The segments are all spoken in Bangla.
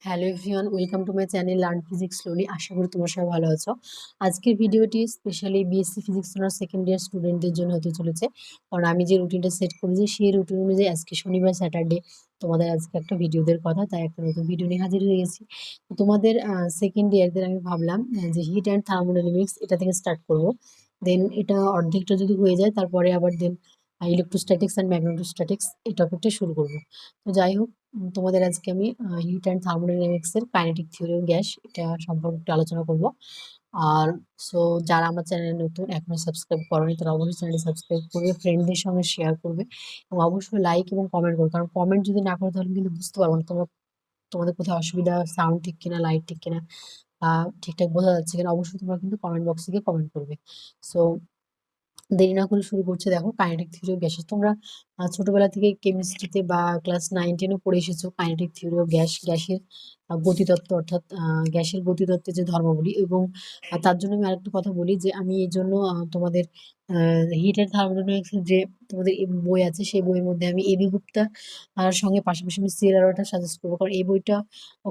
Hello everyone, welcome to my channel learn physics slowly. আশা করি তোমরা সবাই ভালো আছো। আজকের ভিডিওটি specially BSc physics honours second year স্টুডেন্টদের জন্য হতে চলেছে, কারণ আমি যে রুটিনটা সেট করেছি সেই রুটিন অনুযায়ী আজকে শনিবার স্যাটারডে তোমাদের আজকে একটা ভিডিও দের কথা, তাই একটা নতুন ভিডিও নিয়ে হাজির হয়ে গেছি। তো তোমাদের সেকেন্ড ইয়ারদের আমি ভাবলাম যে হিট অ্যান্ড থার্মোডাইনামিক্স এটা থেকে স্টার্ট করব। দেন এটা অর্ধেকটা যদি হয়ে যায় তারপরে আবার দেন ইলেকট্রোস্ট্যাটিক্স অ্যান্ড ম্যাগনেটোস্ট্যাটিক্স এই টপিকটা শুরু করবো। তো যাই হোক, তোমাদের আজকে আমি হিট অ্যান্ড থার্মোডাইনামিক্স এর কাইনেটিক থিওরি অফ গ্যাস এটা সম্পর্কে একটু আলোচনা করব। আর সো যারা আমার চ্যানেলে নতুন এখনো সাবস্ক্রাইব করোনি তারা অবশ্যই চ্যানেলটি সাবস্ক্রাইব করবে, ফ্রেন্ডদের সঙ্গে শেয়ার করবে এবং অবশ্যই লাইক এবং কমেন্ট করবে, কারণ কমেন্ট যদি না করো তাহলে কিন্তু বুঝতে পারবো না তোমরা তোমাদের কোথাও অসুবিধা, সাউন্ড ঠিক কিনা, লাইট ঠিক কিনা, বা ঠিকঠাক বোঝা যাচ্ছে কিনা। অবশ্যই তোমরা কিন্তু কমেন্ট বক্সে গিয়ে কমেন্ট করবে। সো দেরি না করে শুরু করছে। দেখো, কাইনেটিক থিওরি অফ গ্যাসেস তোমরা ছোটবেলা থেকে কেমিস্ট্রিতে বা ক্লাস 9-10 পড়ে এসেছো। কাইনেটিক থিওরি অফ গ্যাসের গতিতত্ত্ব, অর্থাৎ গ্যাসের গতিতত্ত্বের যে ধর্মাবলী। এবং তার জন্য আমি আরেকটা কথা বলি যে আমি এই জন্য তোমাদের হিট অ্যান্ড থার্মোডাইনামিক্স যে তোমাদের বই আছে সেই বইয়ের মধ্যে আমি এবি গুপ্তা আর সঙ্গে পাশাপাশি আমি সিএলআরওটা সাজেস্ট করবো, কারণ এই বইটা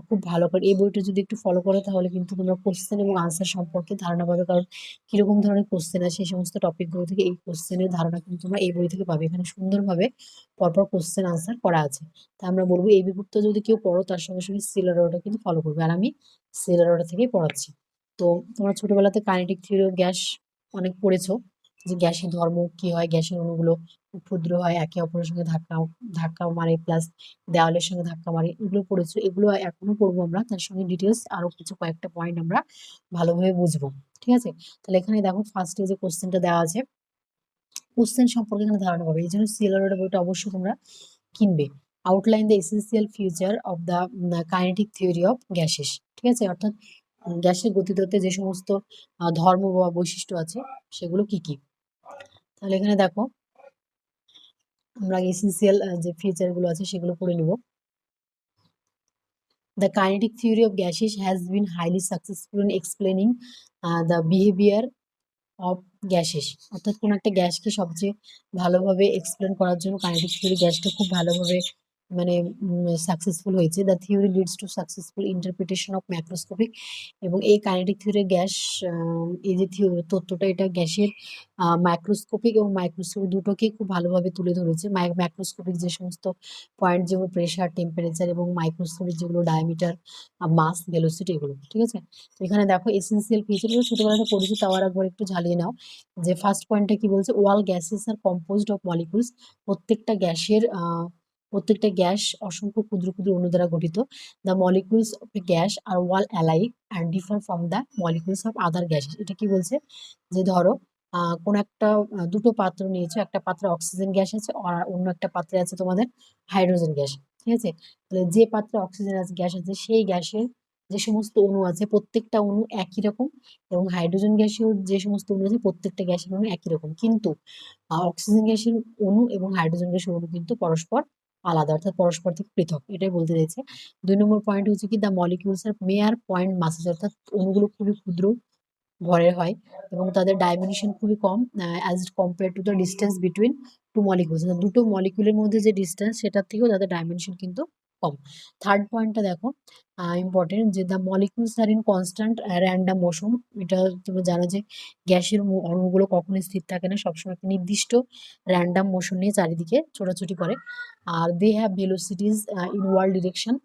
খুব ভালো। কারণ এই বইটা যদি একটু ফলো করো তাহলে কিন্তু তোমরা কোশ্চেন এবং আনসার সম্পর্কে ধারণা পাবে, কারণ কিরকম ধরনের কোশ্চেন আছে সেই সমস্ত টপিকগুলো থেকে এই কোশ্চেনের ধারণা কিন্তু তোমরা এই বই থেকে পাবে। এখানে সুন্দরভাবে পরপর কোশ্চেন আনসার করা আছে। তা আমরা বলবো এই বিভক্ত যদি কেউ পড়ো তার সঙ্গে সঙ্গে সিলারোটা কিন্তু ফলো করবে, আর আমি সিলারোটা থেকেই পড়াচ্ছি। তো তোমরা ছোটবেলাতে কাইনেটিক থিওরি অফ গ্যাস অনেক পড়েছো, যে গ্যাসের ধর্ম কি হয়, গ্যাসের অণুগুলো ক্ষুদ্র হয়, একে অপরের সঙ্গে ধাক্কা ধাক্কা মারে, প্লাস দেওয়ালের সঙ্গে ধাক্কা মারে, এগুলো পড়েছো। এগুলো এখনো পড়বো আমরা, তার সঙ্গে ডিটেলস আরো কিছু কয়েকটা পয়েন্ট আমরা ভালোভাবে বুঝবো। ঠিক আছে, তাহলে এখানে দেখো ফার্স্টে যে কোশ্চেনটা দেওয়া আছে, কোশ্চেন সম্পর্কে এখানে ধারণা পাবে। এই জন্য সিএলআর বইটা অবশ্যই তোমরা কিনবে। Outline the essential feature of the kinetic theory of gases. ঠিক আছে, অর্থাৎ গ্যাসের গতিতত্ত্বে যে সমস্ত ধর্ম বা বৈশিষ্ট্য আছে সেগুলো কি কি। তাহলে এখানে দেখো আমরা এসেন্সিয়াল যে ফিচার গুলো আছে সেগুলো পড়ে নিব। The kinetic theory of gases has been highly successful in explaining the behavior of gases. অর্থাৎ কোন একটা গ্যাসকে সবচেয়ে ভালোভাবে এক্সপ্লেন করার জন্য কাইনেটিক থিওরি গ্যাসটা খুব ভালোভাবে মানে সাকসেসফুল হয়েছে। The theory leads to successful interpretation of macroscopic. এবং এই কাইনেটিক থিওরি গ্যাস এই যে তত্ত্বটা এটা গ্যাসের মাইক্রোস্কোপিক এবং মাইক্রোস্কোপিক দুটোকেই খুব ভালোভাবে তুলে ধরেছে। ম্যাক্রোস্কোপিক যে সমস্ত পয়েন্ট, যেমন প্রেশার, টেম্পারেচার, এবং মাইক্রোস্কোপিক যেগুলো ডায়ামিটার, মাস, ভেলোসিটি, এগুলো। ঠিক আছে, এখানে দেখো এসেন্সিয়াল ফিচার গুলো ছোটবেলাতে পড়েছি, তাও আর একবার একটু ঝালিয়ে নাও। যে ফার্স্ট পয়েন্টটা কি বলছে, all gases are composed of molecules. প্রত্যেকটা গ্যাসের প্রত্যেকটা গ্যাস অসংখ্য ক্ষুদ্র ক্ষুদ্র অণু দ্বারা গঠিত। The molecules of a gas are all alike and differ from the molecules of other gases. এটা কি বলছে, যে ধরো কোন একটা দুটো পাত্র নিয়েছো, একটা পাত্রে অক্সিজেন গ্যাস আছে আর অন্য একটা পাত্রে আছে তোমাদের হাইড্রোজেন গ্যাস। ঠিক আছে, তাহলে যে পাত্রে অক্সিজেন গ্যাস আছে সেই গ্যাসের যে সমস্ত অণু আছে প্রত্যেকটা অণু একই রকম, এবং হাইড্রোজেন গ্যাসেও যে সমস্ত অণু আছে প্রত্যেকটা গ্যাসের অণু একই রকম। কিন্তু অক্সিজেন গ্যাসের অণু এবং হাইড্রোজেন গ্যাসের অণু কিন্তু পরস্পর আলাদা, অর্থাৎ পরস্পর থেকে পৃথক, এটাই বলতে চাইছে। 2 নম্বর পয়েন্ট হচ্ছে কি, the molecules are mere point masses. অর্থাৎ অণুগুলো খুবই ক্ষুদ্র ভরের হয় এবং তাদের ডাইমেনশন খুবই কম as compare to the distance between two molecules. দুটো মলিকিউলের মধ্যে যে ডিস্টেন্স সেটার থেকেও তাদের ডাইমেনশন কিন্তু কম। থার্ড পয়েন্টটা দেখো ইম্পর্টেন্ট, যে the molecules are in constant random motion. এটা তুমি জানো যে গ্যাসের অণুগুলো কখনোই স্থির থাকে না, সবসময় একটা নির্দিষ্ট র্যান্ডাম মোশন নিয়ে চারিদিকে ছোটাছুটি করে। আর they have velocities in all direction.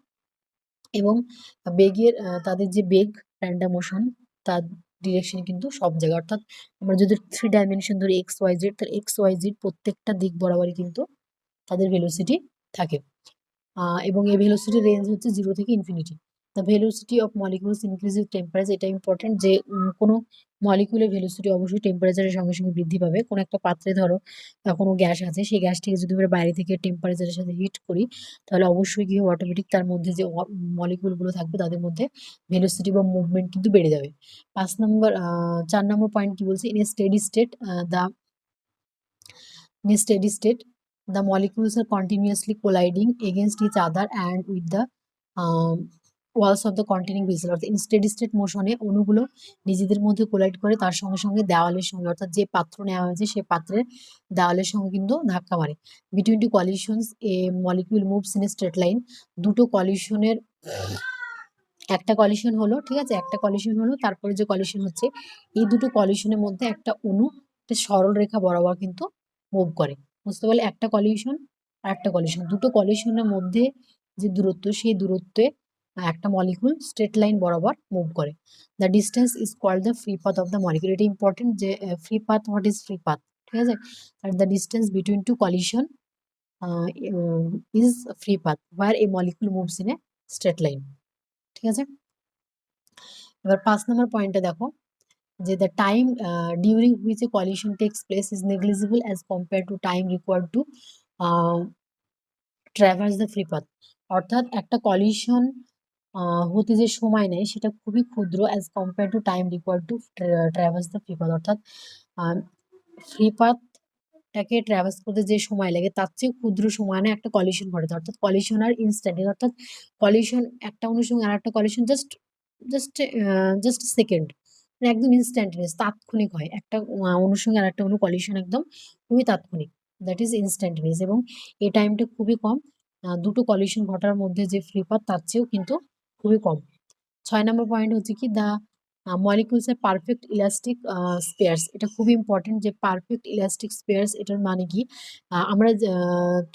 এবং বেগের তাদের যে বেগ, র্যান্ডাম মোশন, তার ডিরেকশন কিন্তু সব জায়গায়। অর্থাৎ আমরা যদি 3 ডাইমেনশন ধরি এক্স ওয়াই জেড, তাহলে এক্স ওয়াই জেড প্রত্যেকটা দিক বরাবরই কিন্তু তাদের ভেলোসিটি থাকে। এবং এই ভেলোসিটি রেঞ্জ হচ্ছে 0 থেকে infinity. The velocity of molecules increase with temperature. এটা ইম্পর্টেন্ট যে কোনো মলিকিউলের ভেলোসিটি অবশ্যই টেম্পারেচারের সঙ্গে সঙ্গে বৃদ্ধি পাবে। কোনো একটা পাত্রে ধরো কোনো গ্যাস আছে, সেই গ্যাসটিকে যদি আমরা বাইরে থেকে টেম্পারেচারের সাথে হিট করি তাহলে অবশ্যই কি অটোমেটিক তার মধ্যে যে মলিকিউলগুলো থাকবে তাদের মধ্যে ভেলোসিটি বা মুভমেন্ট কিন্তু বেড়ে যাবে। 4 নম্বর পয়েন্ট কি বলছে, in a steady state the In a steady state, the molecules are continuously colliding against each other and with the walls of the containing vessel. অর্থাৎ in steady state মোশনে অণুগুলো নিজেদের মধ্যে কোলাইড করে, তার সঙ্গে সঙ্গে দেওয়ালের সঙ্গে, অর্থাৎ যে পাত্র নেওয়া হয়েছে সেই পাত্রের দেওয়ালের সঙ্গে কিন্তু ধাক্কা মারে। Between two collisions a molecule moves in a straight line. দুটো কলিশনের একটা কলিশন হলো, ঠিক আছে, একটা কলিশন হলো, তারপরে যে কলিশন হচ্ছে এই দুটো কলিশনের মধ্যে একটা অণু একটা সরল রেখা বরাবর কিন্তু মুভ করে। বুঝতে পারলে? একটা কলিশন আর একটা কলিশন, দুটো কলিশনের মধ্যে যে দূরত্ব সেই দূরত্বে একটা মলিকুল স্ট্রেট লাইন বরাবর মুভ করে। The distance is called the free path of the molecule. এটা ইম্পর্টেন্ট যে free path, what is free path, ঠিক আছে। আর the distance between two collision is free path where a molecule moves in a straight line, ঠিক আছে। এবার 5 নম্বর পয়েন্টে দেখো যে the time during which a collision takes place is negligible as compare to time required to traverse the free path. অর্থাৎ একটা কলিশন হতে যে সময় নেয় সেটা খুবই ক্ষুদ্র as compare to time required to traverse the free path. অর্থাৎ ফ্রি পাথটাকে ট্রাভার্স করতে যে সময় লাগে তার চেয়ে ক্ষুদ্র সময় নেয় একটা কলিশন ঘটে। অর্থাৎ কলিশন আর ইনস্ট্যান্ট, অর্থাৎ কলিশন একটা অণুর সঙ্গে আর একটা collision just just just second, মানে একদম ইনস্ট্যান্টানিয়াস, তাৎক্ষণিক হয়। একটা অণুর সঙ্গে আর একটা অণু কলিশন একদম খুবই তাৎক্ষণিক, দ্যাট ইজ ইনস্ট্যান্টানিয়াস, এবং এই টাইমটা খুবই কম। দুটো কলিশন ঘটার মধ্যে যে ফ্রি পাথ তার চেয়েও কিন্তু খুবই কম। 6 নম্বর পয়েন্ট হচ্ছে কি দ্য মলিকুলস এর পারফেক্ট ইলাস্টিক স্পেয়ার্স। এটা খুবই ইম্পর্টেন্ট যে পারফেক্ট ইলাস্টিক স্পেয়ার্স এটার মানে কি? আমরা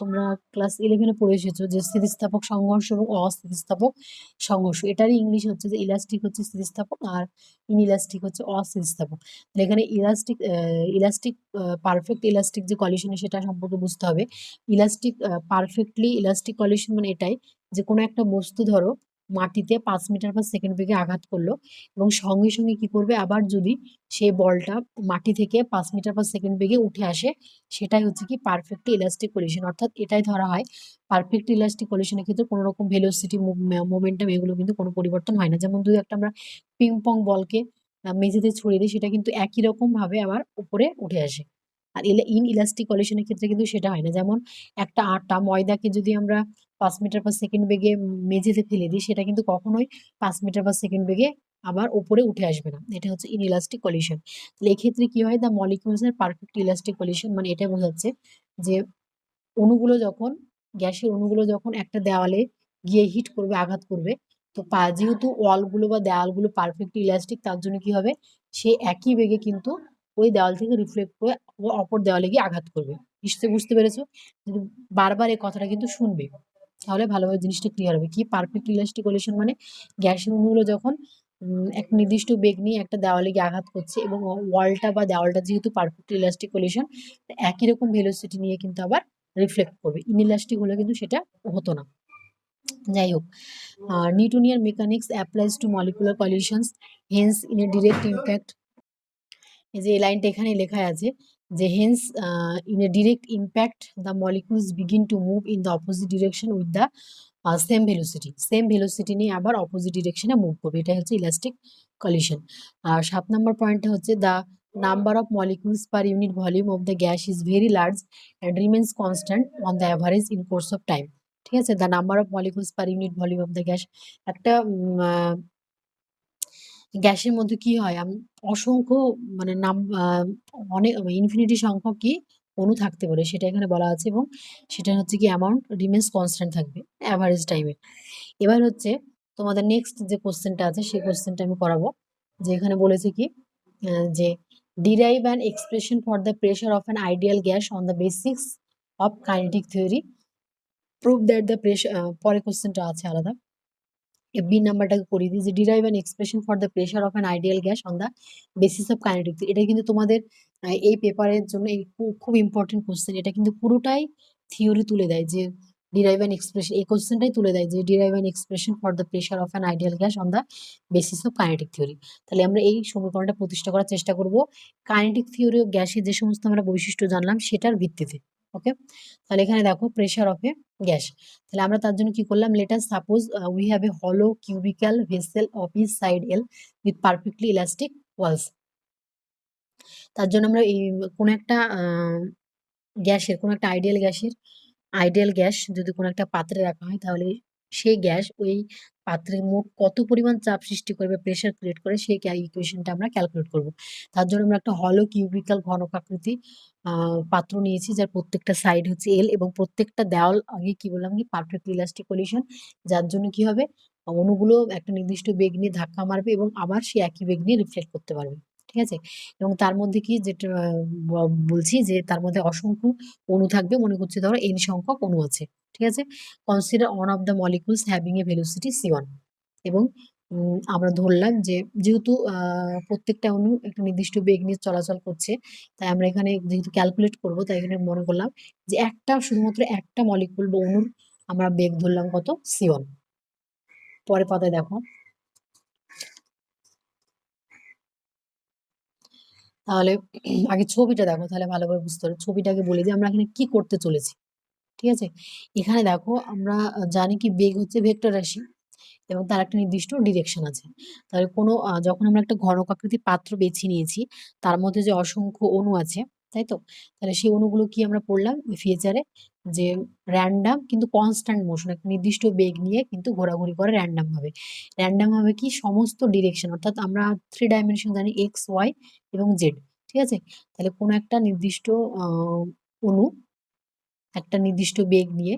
তোমরা ক্লাস 11-এ পড়ে এসেছো যে স্থিতিস্থাপক সংঘর্ষ এবং অস্থিতিস্থাপক সংঘর্ষ। এটারই ইংলিশ হচ্ছে যে ইলাস্টিক হচ্ছে স্থিতিস্থাপক আর ইনইলাস্টিক হচ্ছে অস্থিতিস্থাপক। তাহলে এখানে ইলাস্টিক পারফেক্ট ইলাস্টিক যে কলিশন সেটা সম্পর্কে বুঝতে হবে। ইলাস্টিক পারফেক্টলি ইলাস্টিক কলিশন মানে এটাই যে কোনো একটা বস্তু ধরো মাটিতে 5 মিটার পার সেকেন্ড বেগে আঘাত করলো এবং সঙ্গে সঙ্গে কি করবে, আবার যদি সেই বলটা মাটি থেকে 5 মিটার পার সেকেন্ড বেগে উঠে আসে, সেটাই হচ্ছে কি পারফেক্ট ইলাস্টিক কলিশন। অর্থাৎ এটাই ধরা হয় পারফেক্ট ইলাস্টিক কলিশনের ক্ষেত্রে কোনো রকম ভেলোসিটি, মোমেন্টাম এগুলো কিন্তু কোনো পরিবর্তন হয় না। যেমন যদি একটা আমরা পিং পং বলকে মেঝেতে ছড়িয়ে দিই সেটা কিন্তু একই রকম ভাবে আবার উপরে উঠে আসে। আর ইলাস্টিক কলিশনের ক্ষেত্রে কিন্তু সেটা হয় না। যেমন একটা আটা ময়দাকে যদি আমরা 5 মিটার পার সেকেন্ড বেগে মেঝেতে ফেলে দিই সেটা কিন্তু কখনোই 5 মিটার পার সেকেন্ড বেগে আবার উপরে উঠে আসবে না। এটা হচ্ছে ইনইলাস্টিক কলিশন। তাহলে এক্ষেত্রে কি হয়, দ্য মলিকিউলস এর পারফেক্ট ইলাস্টিক কলিশন মানে এটা বোঝাচ্ছে যে অণুগুলো যখন গ্যাসের অণুগুলো যখন একটা দেওয়ালে গিয়ে হিট করবে, আঘাত করবে, তো যেহেতু ওয়ালগুলো বা দেওয়ালগুলো পারফেক্ট ইলাস্টিক তার জন্য কি হবে, সে একই বেগে কিন্তু ওই দেওয়াল থেকে রিফ্লেক্ট করে অপর দেওয়ালে গিয়ে আঘাত করবে। নিশ্চয়ই বুঝতে পেরেছো? কিন্তু বারবার এই কথাটা কিন্তু শুনবে, তাহলে ভালোভাবে জিনিসটা ক্লিয়ার হবে। কি পারফেক্ট ইলাস্টিক কলিশন মানে গ্যাসের অণুগুলো যখন এক নির্দিষ্ট বেগ নিয়ে একটা দেওয়ালে গিয়ে আঘাত করছে এবং ওয়ালটা বা দেওয়ালটা যেহেতু পারফেক্ট ইলাস্টিক কলিশন একই রকম ভেলোসিটি নিয়ে কিন্তু আবার রিফ্লেক্ট করবে। ইনইলাস্টিক হলে কিন্তু সেটা হতো না। যাই হোক, Newtonian mechanics applies to molecular collisions, hence in a direct impact. এই যে এই লাইনটা এখানে লেখা আছে যে hence in a direct impact the molecules begin to move in the opposite direction with the same velocity নিয়ে আবার অপোজিট ডিরেকশনে মুভ করবে। এটাই হচ্ছে ইলাস্টিক কলিশন। আর 7 নম্বর পয়েন্টে হচ্ছে the number of molecules per unit volume of the gas is very large and remains constant on the average in course of time. ঠিক আছে, the number of molecules per unit volume of the gas, একটা গ্যাসের মধ্যে কি হয় অসংখ্য মানে অনেক ইনফিনিটি সংখ্যক কি অণু থাকতে পারে সেটা এখানে বলা আছে, এবং সেটা হচ্ছে কি অ্যামাউন্ট রিমেন্স কনস্ট্যান্ট থাকবে অ্যাভারেজ টাইমে। এবার হচ্ছে তোমাদের নেক্সট যে কোশ্চেনটা আছে সেই কোশ্চেনটা আমি করাবো, যে এখানে বলেছে কি যে derive an expression for the pressure of an ideal gas on the basics of kinetic theory, prove that the pressure. পরে কোশ্চেনটা আছে আলাদা, বি নাম্বারটাকে করিয়ে দিই যে derive an expression for the pressure of an ideal gas on the basis of kinetic. এটা কিন্তু তোমাদের এই পেপারের জন্য এই খুব ইম্পর্টেন্ট কোশ্চেন। এটা কিন্তু পুরোটাই থিওরি তুলে দেয় যে ডিরাইভ অ্যান এক্সপ্রেশন, এই কোশ্চেনটাই তুলে দেয় যে derive an expression for the pressure of an ideal gas on the basis of kinetic theory. তাহলে আমরা এই সমীকরণটা প্রতিষ্ঠা করার চেষ্টা করব কাইনেটিক থিওরি অফ গ্যাসের যে সমস্ত আমরা বৈশিষ্ট্য জানলাম সেটার ভিত্তিতে। ওকে, তাহলে এখানে দেখো প্রেশার অফ এ গ্যাস। তাহলে আমরা তার জন্য কি করলাম, let us suppose we have a হলো cubical vessel of each side L with perfectly elastic walls. তার জন্য আমরা এই কোন একটা গ্যাসের, কোন একটা আইডিয়াল গ্যাস যদি কোনো একটা পাত্রে রাখা হয় তাহলে সেই গ্যাস ওই পাত্রে মোট কত পরিমাণ চাপ সৃষ্টি করবে, প্রেশার ক্রিয়েট করে, সেই ইকুয়েশনটা আমরা ক্যালকুলেট করব। তার জন্য আমরা একটা হলো কিউবিক্যাল ঘনকাকৃতি পাত্র নিয়েছি যার প্রত্যেকটা সাইড হচ্ছে এল এবং প্রত্যেকটা দেওয়াল আগে কি বললাম কি পারফেক্ট ইলাস্টিক কলিশন, যার জন্য কি হবে অণুগুলো একটা নির্দিষ্ট বেগ নিয়ে ধাক্কা মারবে এবং আবার সে একই বেগ নিয়ে রিফ্লেক্ট করতে পারবে। ঠিক আছে? এবং তার মধ্যে কি যেটা বলছি যে তার মধ্যে অসংখ্য অণু থাকবে, মনে করছি ধরো n সংখ্যক অণু আছে। ঠিক আছে? Consider one of the molecules having a velocity c1 এবং আমরা ধরলাম যে যেহেতু প্রত্যেকটা অণু একটা নির্দিষ্ট বেগ নিয়ে চলাচল করছে, তাই আমরা এখানে যেহেতু ক্যালকুলেট করব তাই এখানে মনে করলাম যে শুধুমাত্র একটা মলিকুল বা অণুর আমরা বেগ ধরলাম কত, c1। পরের পাতায় দেখো, তাহলে আগে ছবিটা দেখো, তাহলে ভালোভাবে বুঝতে পারবে। ছবিটাকে বলি যে আমরা এখানে কি করতে চলেছি। ঠিক আছে? এখানে দেখো আমরা জানি কি বেগ হচ্ছে ভেক্টর রাশি এবং তার একটা নির্দিষ্ট ডিরেকশন আছে। তাহলে কোনো যখন আমরা একটা ঘনক আকৃতির পাত্র বেছে নিয়েছি, তার মধ্যে যে অসংখ্য অণু আছে, তাই তো? তাহলে সেই অণুগুলো কি আমরা পড়লাম ফিচারে, যে র‍্যান্ডম কিন্তু কনস্ট্যান্ট মোশন, একটা নির্দিষ্ট বেগ নিয়ে কিন্তু ঘোরাঘুরি করে র‍্যান্ডম ভাবে। র‍্যান্ডম ভাবে কি সমস্ত ডিরেকশন, অর্থাৎ আমরা 3 ডাইমেনশন জানি এক্স, ওয়াই এবং জেড। ঠিক আছে? তাহলে কোনো একটা নির্দিষ্ট অণু একটা নির্দিষ্ট বেগ নিয়ে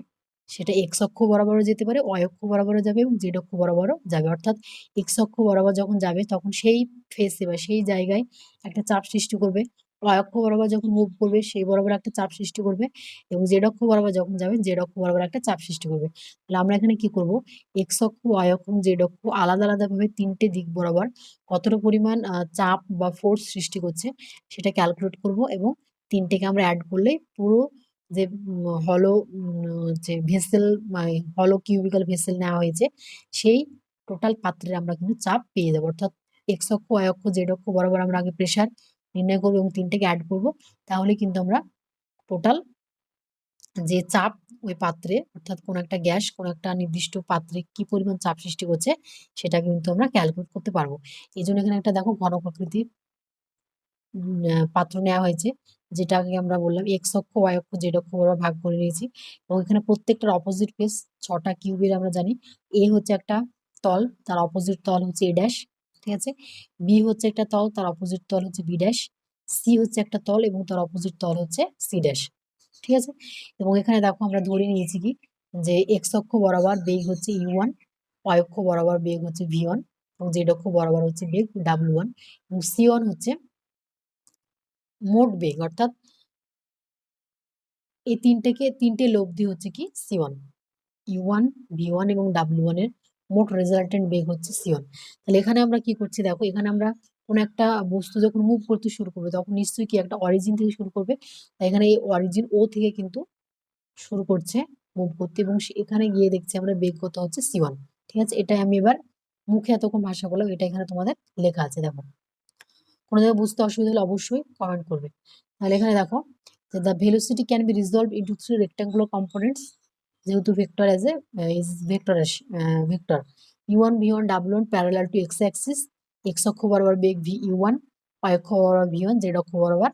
সেটা এক্স অক্ষ বরাবরও যেতে পারে, ওয়াই অক্ষ বরাবরও যাবে এবং জেড অক্ষ বরাবরও যাবে। অর্থাৎ এক্স অক্ষ বরাবর যখন যাবে তখন সেই ফেসে বা সেই জায়গায় একটা চাপ সৃষ্টি করবে, ওয়াই অক্ষ বরাবর যখন মুভ করবে সেই বরাবর একটা চাপ সৃষ্টি করবে এবং জেড অক্ষ বরাবর যখন যাবে জেড অক্ষ বরাবর একটা চাপ সৃষ্টি করবে। তাহলে আমরা এখানে কি করব, এক্স অক্ষ, ওয়াই অক্ষ এবং জেড অক্ষ আলাদা আলাদাভাবে তিনটে দিক বরাবর কতটা পরিমাণ চাপ বা ফোর্স সৃষ্টি করছে সেটা ক্যালকুলেট করব এবং তিনটেকে আমরা অ্যাড করলে পুরো যে হলো যে ভেসেল হলো কিউবিক্যাল ভেসেল নেওয়া হয়েছে সেই টোটাল পাত্রের আমরা কিন্তু চাপ পেয়ে যাবো। অর্থাৎ এক্স অক্ষ, ওয়াই অক্ষ, জেড অক্ষ বরাবর আমরা আগে প্রেসার নির্ণয় করবো এবং তিনটেকে অ্যাড করব, তাহলে কিন্তু আমরা টোটাল যে চাপ ওই পাত্রে, অর্থাৎ কোন একটা গ্যাস কোন একটা নির্দিষ্ট পাত্রে কি পরিমাণ চাপ সৃষ্টি করছে সেটা কিন্তু আমরা ক্যালকুলেট করতে পারবো। এই জন্য এখানে একটা দেখো ঘনক আকৃতির পাত্র নেওয়া হয়েছে, যেটাকে আমরা বললাম এক্স অক্ষ, ওয়াই অক্ষ, জেড অক্ষ বরাবর ভাগ করে নিয়েছি এবং এখানে প্রত্যেকটার অপোজিট ফেস 6টা কিউবের আমরা জানি। এ হচ্ছে একটা তল, তার অপোজিট তল হচ্ছে এ ড্যাশ। ঠিক আছে? বি হচ্ছে একটা তল, তার অপোজিট তল হচ্ছে বি ড্যাশ। সি হচ্ছে একটা তল এবং তার অপোজিট তল হচ্ছে সি ড্যাশ। ঠিক আছে? এবং এখানে দেখো আমরা ধরে নিয়েছি কি যে এক্স অক্ষ বরাবর বেগ হচ্ছে u1, ওয়াই অক্ষ বরাবর বেগ হচ্ছে v1 এবং জেড অক্ষ বরাবর হচ্ছে বেগ w1 এবং c1 হচ্ছে মোট বেগ, অর্থাৎ এই তিনটে লব্ধি হচ্ছে কি c1, u1, v1 এবং w1 এর মোট রেজাল্টেন্ট বেগ হচ্ছে c1। তাহলে এখানে আমরা কি করছি দেখো, এখানে আমরা কোন একটা বস্তু যখন মুভ করতে শুরু করবে তখন নিশ্চয়ই কি একটা অরিজিন থেকে শুরু করবে। তাই এখানে এই অরিজিন ও থেকে কিন্তু শুরু করছে মুভ করতে এবং এখানে গিয়ে দেখছি আমরা বেগ কত হচ্ছে c1। ঠিক আছে? এটাই আমি এবার মুখে এতক্ষণ ভাষা বললাম, এটা এখানে তোমাদের লেখা আছে দেখো। কোনো জায়গায় বুঝতে অসুবিধা হলে অবশ্যই কমেন্ট করবে। তাহলে এখানে দেখো যে the velocity can be resolved into 3 rectangular components, যেহেতু vector as a is vector vector u1, v1, w1 parallel to X axis, X অক্ষ বরাবর বেগ v1, y অক্ষ বরাবর v1, z অক্ষ বরাবর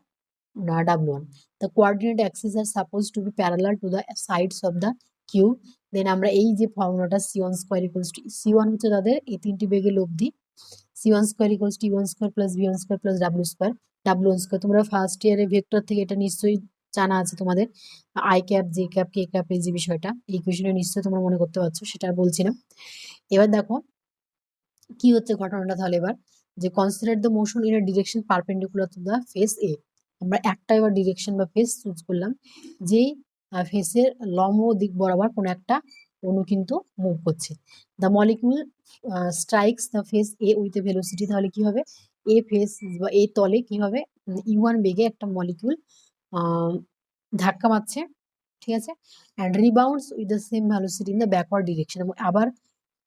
w1. The coordinate axes are supposed to be parallel to the sides of the cube. Then আমরা এই যে ফর্মুলাটা c1 square equals to c1 হচ্ছে তাদের এই তিনটি বেগের লব্ধি, c1 square equals to u1 square plus v1 square plus w square, w1 square. তোমরা ফার্স্ট ইয়ারে ভেক্টর থেকে এটা নিশ্চয়ই জানা আছে তোমাদের, I cap, J cap, K cap, এই যে বিষয়টা এই ইকুয়েশনে নিশ্চয়ই তোমরা মনে করতে পারছো, সেটা আর বলছি না। এবার দেখো কি হচ্ছে ঘটনাটা, তাহলে এবার যে consider the motion in a direction perpendicular to the face A. আমরা একটা এবার ডিরেকশন বা ফেস চুজ করলাম, যেই ফেসের লম্ব দিক বরাবর কোনো একটা অণু কিন্তু মুভ করছে। The molecule strikes the face A with a velocity, তাহলে কি হবে, এ ফেস বা এই তলে কি হবে, u1 বেগে একটা মলিকিউল ধাক্কা মারছে। ঠিক আছে? And rebounds with the same velocity in the backward direction, এবং আবার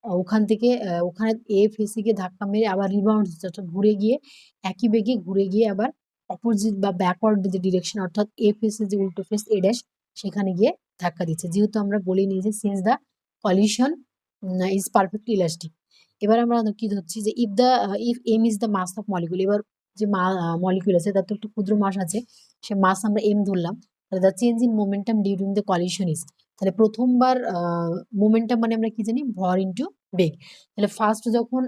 ওখান থেকে ওখানে এ ফেসে গিয়ে ধাক্কা মেরে আবার রিবাউন্ড হচ্ছে, অর্থাৎ ঘুরে গিয়ে একই বেগে ঘুরে গিয়ে আবার অপোজিট বা ব্যাকওয়ার্ড যে ডিরেকশন, অর্থাৎ এ ফেসের যে উল্টো ফেস এ ড্যাশ সেখানে গিয়ে ধাক্কা দিচ্ছে। যেহেতু আমরা বলে নিই যে since the collision is perfectly elastic. এবার আমরা কি ধরছি যে if M is the mass of molecule, এবার যে মলিকুল আছে তার তো একটু ক্ষুদ্র মাস আছে, সে মাস আমরা এম ধরলাম। তাহলে the change in momentum during the collision is, তাহলে প্রথমবার মোমেন্টাম মানে আমরা কি জানি, ভর ইন্টু বেগ। তাহলে ফার্স্ট যখন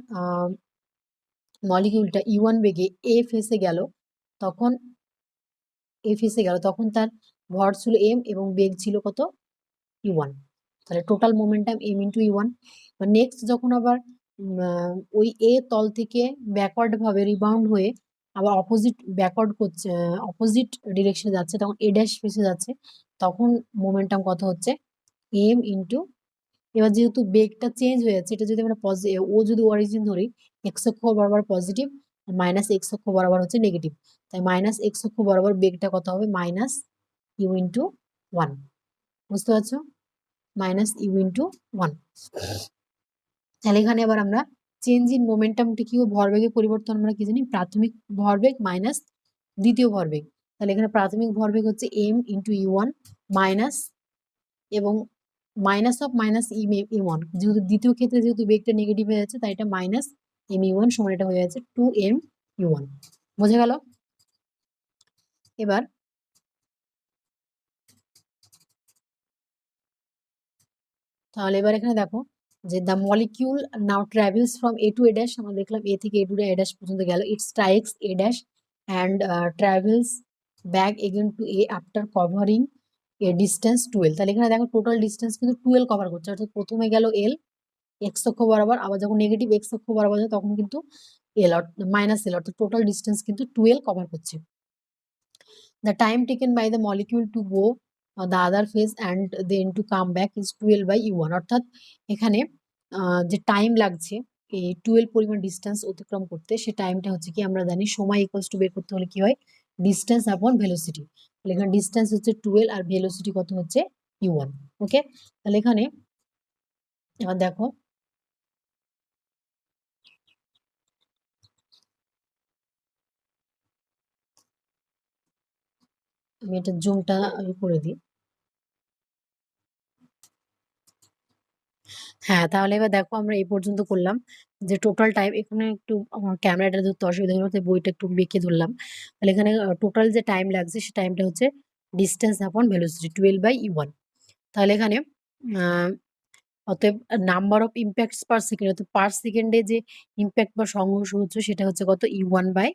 মলিকিউলটা u1 বেগে এ ফেসে গেল তখন তখন তার ভর ছিল m এবং বেগ ছিল কত, u1। তাহলে টোটাল মোমেন্টাম এম ইন্টু ই ওয়ান। নেক্সট যখন আবার ওই এ তল থেকে ব্যাকওয়ার্ড ভাবে রিবাউন্ড হয়ে আবার অপোজিট ব্যাকওয়ার্ড করছে, অপোজিট ডিরেকশনে যাচ্ছে, তখন এ ড্যাশ ফেসে যাচ্ছে, তখন মোমেন্টাম কত হচ্ছে এম ইন্টু, এবার যেহেতু বেগটা চেঞ্জ হয়ে যাচ্ছে, এটা যদি আমরা ও যদি অরিজিন ধরি, এক্স অক্ষ বরাবর পজিটিভ, মাইনাস এক্স অক্ষ বরাবর হচ্ছে নেগেটিভ, তাই মাইনাস এক্স অক্ষ বরাবর বেগটা কত হবে মাইনাস ইউ ইন্টু ওয়ান। বুঝতে পারছো? Minus U into one. তাহলে এখানে আবার আমরা চেঞ্জ ইন মোমেন্টামটি কি, ভরবেগের পরিবর্তন আমরা কি জানি, প্রাথমিক ভরবেগ মাইনাস দ্বিতীয় ভরবেগ। তাহলে এখানে প্রাথমিক ভরবেগ হচ্ছে এম ইন্টু ই ওয়ান মাইনাস, এবং minus of minus u one, যেহেতু দ্বিতীয় ক্ষেত্রে যেহেতু বেগটা নেগেটিভ হয়ে যাচ্ছে, তাই এটা মাইনাস এম ই ওয়ান সমান এটা হয়ে যাচ্ছে টু এম ই ওয়ান। বোঝা গেল? এবার তাহলে এবার এখানে দেখো যে the molecule now travels from A to A dash, আমরা দেখলাম এ থেকে এ টু এ ড্যাশ পর্যন্ত গেল, it strikes A dash and travels back again to A after covering a distance twelve. তাহলে এখানে দেখো টোটাল ডিস্টেন্স কিন্তু টুয়েলভ কভার করছে, অর্থাৎ প্রথমে গেল এল এক্স অক্ষ বরাবর, আবার যখন নেগেটিভ এক্স অক্ষ বরাবর যায় তখন কিন্তু এল মাইনাস এল, অর্থাৎ টোটাল ডিস্টেন্স কিন্তু টুয়েলভ কভার করছে। The time taken by the molecule to go the other phase and then to come back is twelve by U one. অর্থাৎ এখানে যে টাইম লাগছে এই টুয়েলভ পরিমাণ ডিস্টেন্স অতিক্রম করতে, সে টাইমটা হচ্ছে কি, আমরা জানি সময় ইকুয়ালস টু বের করতে হলে কি হয়, ডিস্টেন্স আপন ভেলোসিটি। তাহলে এখানে ডিস্টেন্স হচ্ছে টুয়েলভ আর ভেলোসিটি কত হচ্ছে ইউ ওয়ান। ওকে, তাহলে এখানে এবার দেখো আমি এটা জুমটা করে দিই। হ্যাঁ, তাহলে এবার দেখো আমরা এই পর্যন্ত করলাম যে টোটাল টাইম, এখানে একটু আমার ক্যামেরাটা ধরতে অসুবিধা হলো তাই বইটা একটু বেঁকে ধরলাম। তাহলে এখানে টোটাল যে টাইম লাগছে সে টাইমটা হচ্ছে distance upon velocity twelve by U one. তাহলে এখানে আহ, অতএব number of impacts per second, অর্থাৎ পার সেকেন্ডে যে ইম্প্যাক্ট বা সংঘর্ষ হচ্ছে সেটা হচ্ছে কত U one by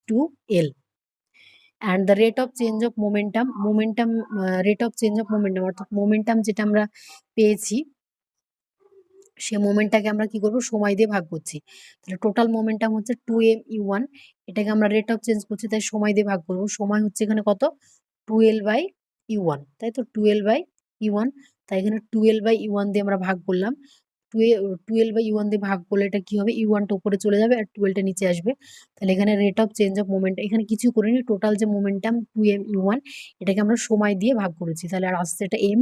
two L. And the rate of change of momentum, rate of change of momentum অর্থাৎ মোমেন্টাম যেটা আমরা পেয়েছি সে মোমেন্টটাকে আমরা কি করব, সময় দিয়ে ভাগ করছি। তাহলে টোটাল মোমেন্টাম হচ্ছে টু এম ইউ ওয়ান, এটাকে আমরা রেট অফ চেঞ্জ করছি তাই সময় দিয়ে ভাগ করব। সময় হচ্ছে এখানে কত, টুয়েলভ বাই ইউ ওয়ান, তাই তো টুয়েলভ বাই ইউ ওয়ান। তাই এখানে টুয়েলভ বাই ইউ ওয়ান দিয়ে আমরা ভাগ করলাম, টুয়েলভ বাই ইউ ওয়ান দিয়ে ভাগ করলে এটা কি হবে, ইউ ওয়ানটা উপরে চলে যাবে আর টুয়েলভটা নিচে আসবে। তাহলে এখানে rate of change of moment, এখানে কিছু করিনি, টোটাল যে momentum two M U one এটাকে আমরা সময় দিয়ে ভাগ করেছি, তাহলে আর আসছে এটা M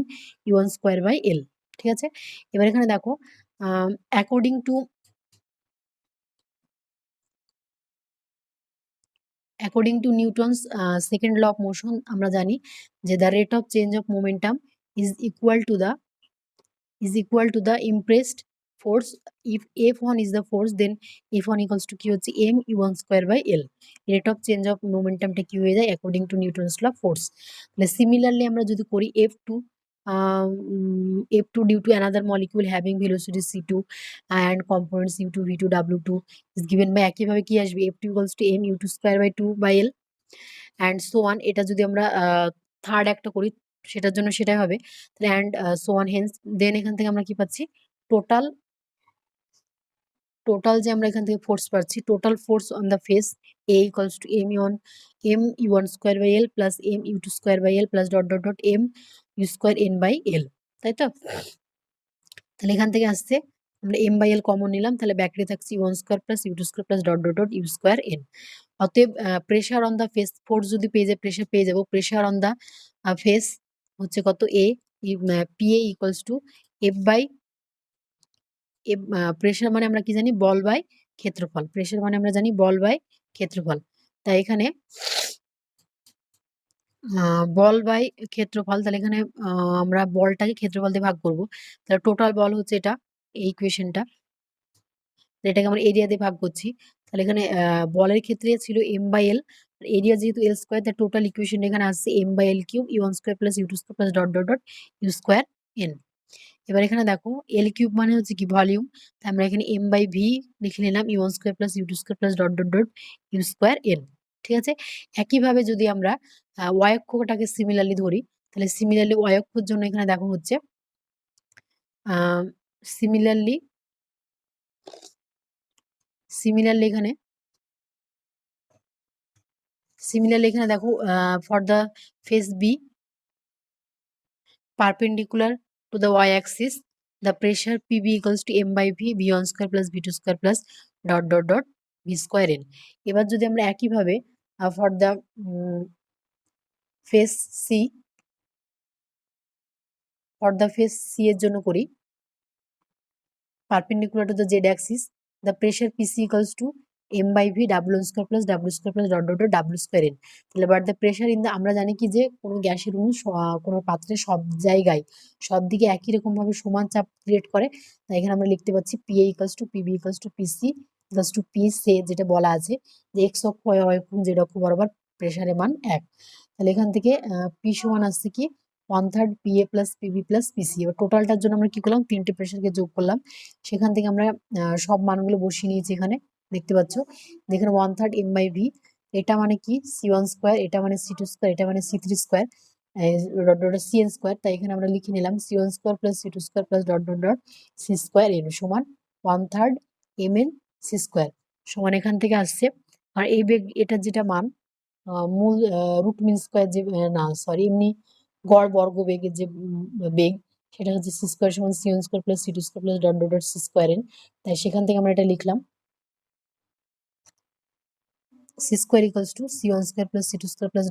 U one square by L. ঠিক আছে, এবার এখানে দেখো according to Newton's second law of motion, আমরা জানি যে the rate of change of momentum is equal to the impressed force. If F1 is the force, then F1 equals to কি হচ্ছে m u1 square by L। Rate of change of মোমেন্টামটা কি হয়ে যায় according to Newton's law force. তাহলে সিমিলারলি আমরা যদি করি F2 due to another molecule having velocity c2 and components u2 v2 w2 is given by, একইভাবে কি আসবে F2 equals to m u2 square by 2 by L and so one. এটা যদি আমরা থার্ড একটা করি সেটার জন্য সেটাই হবে, তাহলে অ্যান্ড সো ওয়ান হেন্স। দেন এখান থেকে আমরা কি পাচ্ছি, টোটাল যে আমরা এখান থেকে ফোর্স পাচ্ছি, total force on the face A equals to M U one square by L plus M U two square by L plus dot dot dot M U square N by L, তাই তো? তাহলে এখান থেকে আসছে আমরা এম বাই এল কমন নিলাম, তাহলে ব্যাকরে থাকছে u one square plus you two square plus dot dot dot you square n. অতএব pressure on the face, force যদি পেয়ে যায় প্রেশার পেয়ে যাবো, প্রেশার অন দ্য ফেস হচ্ছে কত A, P A equals to F by pressure মানে আমরা কি জানি, বল বাই ক্ষেত্রফল। প্রেশার মানে আমরা জানি বল বাই ক্ষেত্রফল। তাই এখানে বল বাই ক্ষেত্রফল, তাহলে এখানে আমরা বলটাকে ক্ষেত্রফল দিয়ে ভাগ করব। তাহলে টোটাল বল হচ্ছে এটা, এই ইকুয়েশনটা, এটাকে আমরা এরিয়া দিয়ে ভাগ করছি। তাহলে এখানে বলের ক্ষেত্রে ছিল এম বাই এল, এরিয়া যেহেতু এল স্কোয়ার, তার টোটাল ইকুয়েশন এখানে আসছে M by L cube U one square plus you two square plus dot dot dot you square N. এবার এখানে দেখো এল কিউব মানে হচ্ছে কি ভলিউম, তাই আমরা এখানে এম বাই ভি লিখে নিলাম U one square plus you two square plus dot dot dot you square N. ঠিক আছে, একইভাবে যদি আমরা ওয়াই অক্ষটাকে সিমিলারলি ধরি, তাহলে সিমিলারলি ওয়াই অক্ষর জন্য এখানে দেখো হচ্ছে সিমিলারলি সিমিলারলি এখানে দেখো for the face B perpendicular to the y-axis, the pressure PB equals to m by v, v1 square plus v2 square plus dot v square n. এবার যদি আমরা একইভাবে ফর দ্য ফেস সি এর জন্য করি, perpendicular to the z-axis, the pressure PC equals to m by v w1 square plus w square n. তাহলে but the pressure in the, আমরা জানি কি যে কোনো গ্যাসের অণু কোনো পাত্রের সব জায়গায় সব দিকে একই রকম ভাবে সমান চাপ ক্রিয়েট করে, তাই এখানে আমরা লিখতে পাচ্ছি PA equals to PB equals to PC equals to P সে, যেটা বলা আছে যে x অক্ষ y অক্ষ z অক্ষ বরাবর প্রেশারের মান 1। তাহলে এখান থেকে P সমান আসছে কি 1/3 PA plus PB plus PC। এবার টোটালটার জন্য আমরা কি করলাম, তিনটে প্রেশারকে যোগ করলাম, সেখান থেকে আমরা সব মানগুলো বসিয়ে নিয়েছি। এখানে দেখতে পাচ্ছ যেখানে 1/3 m by v, এটা মানে কি C1 স্কোয়ার, এটা মানে C2 স্কোয়ার, এটা মানে C3 স্কোয়ার CN স্কোয়ার, তাই এখানে আমরা লিখে নিলাম C1 square plus C2 square plus C square n সমান 1/3 mn C স্কোয়ার সমান এখান থেকে আসছে। আর এই বেগ এটার যেটা মান মূল রুট মিন স্কোয়ার যে না সরি এমনি গড় বর্গ বেগের যে বেগ, সেটা হচ্ছে C স্কোয়ার সমান C1 square plus C2 square plus C square n। তাই সেখান থেকে আমরা এটা লিখলাম C square equals to C1 square plus C2 square plus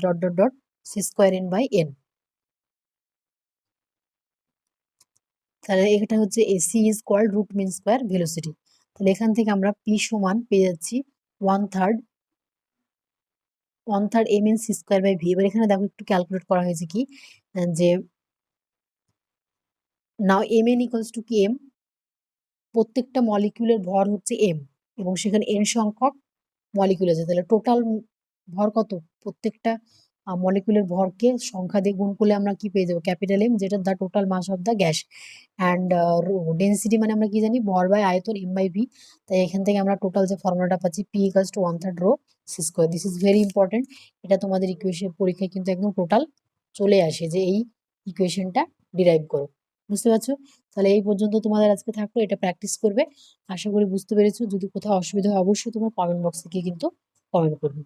C square n by n। তাহলে এটা হচ্ছে AC is called root mean square velocity. তাহলে এখান থেকে আমরা P সমান পেয়ে যাচ্ছি 1/3 mn C square by v। এবার এখানে দেখো একটু ক্যালকুলেট করা হয়েছে কি যে নাও mn ইকুয়ালস টু কি m, প্রত্যেকটা মলিকিউলের ভর হচ্ছে m এবং সেখানে n সংখ্যক মলিকিউল আছে, তাহলে টোটাল ভর কত, প্রত্যেকটা মলিকিউলের ভরকে সংখ্যা দিয়ে গুণ করলে আমরা কি পেয়ে যাবো ক্যাপিটাল M, যেটা the total mass of the gas. And density মানে আমরা কি জানি ভর বাই আয়তন m বাই v। তাই এখান থেকে আমরা টোটাল যে ফর্মুলাটা পাচ্ছি P equals to 1/3 rho C square. This is very important, এটা তোমাদের ইকুয়েশন পরীক্ষায় কিন্তু একদম টোটাল চলে আসে যে এই ইকুয়েশনটা ডিরাইভ করো, বুঝতে পারছো। তাহলে এই পর্যন্ত তোমাদের আজকে থাকলো, এটা প্র্যাকটিস করবে। আশা করি বুঝতে পেরেছো। যদি কোথাও অসুবিধা হয় অবশ্যই তোমার কমেন্ট বক্সে গিয়ে কিন্তু কমেন্ট করবে।